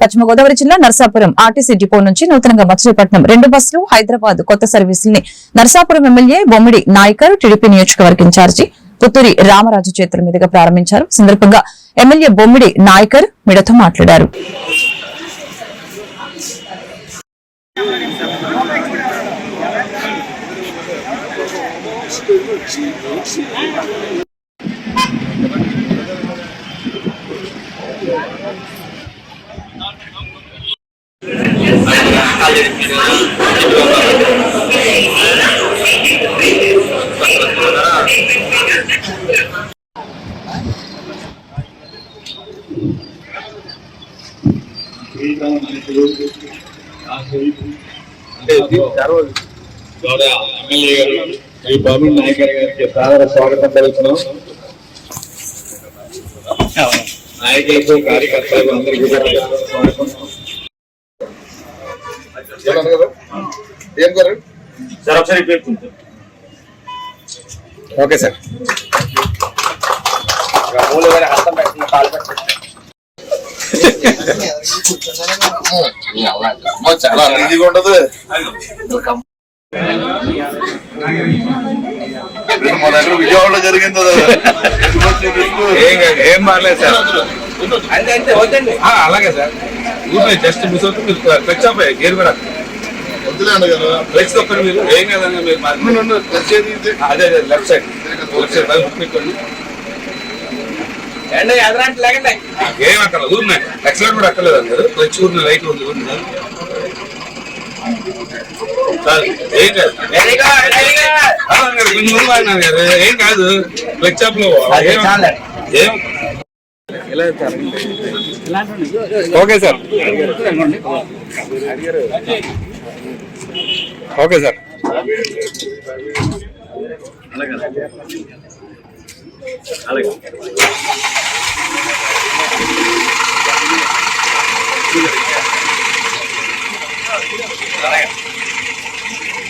పశ్చిమ గోదావరి జిల్లా Narsapuram RTC depot నుంచి నూతనంగా మచిలీపట్నం 2 బస్సులు హైదరాబాద్ కొత్త సర్వీసుల్ని నర్సాపురం ఎమ్మెల్యే బొమ్మిడి నాయకర్ టీడీపీ నియోజకవర్గ ఇన్ఛార్జి పుత్తూరి రామరాజు చేతుల మీదుగా ప్రారంభించారు. సందర్భంగా ఎమ్మెల్యే బొమ్మిడి నాయకర్ మీడియాతో మాట్లాడారు. ఎమ్మెల్యే గారు శ్రీ బొమ్మిడి నాయకర్ గారికి సాదర స్వాగతం పలుకుతున్నాం. నాయకులకు కార్యకర్తలకు అందరికీ స్వాగతం. సార్ ఒకసారి ఓకే సార్ చాలా ఈజీగా ఉండదు. మన దగ్గర విజయవాడలో జరిగింది ఏం బాగలేదు సార్. అలాగే సార్ ఊరిలో జస్ట్ మిస్ అవుతుంది. మీరు ఫ్లెక్స్ ఆఫ్ గేర్ మీద వద్దులేండి కదా ఫ్లెక్స్ ఒక్కటి మీరు ఏం కదండి మీరు అదే లెఫ్ట్ సైడ్ పెట్టుకోండి. ఏం అక్కడ ఊరినాయి ఎక్సలెంట్ కూడా అక్కర్లేదు అందరు ఫ్లెక్స్ ఊరిన లైట్ ఉంది ఊరిన ఏం కాదు ఏం కాదు ఫ్లెక్స్ షాప్ లో ఓకే సార్ ఓకే సార్ అలాగే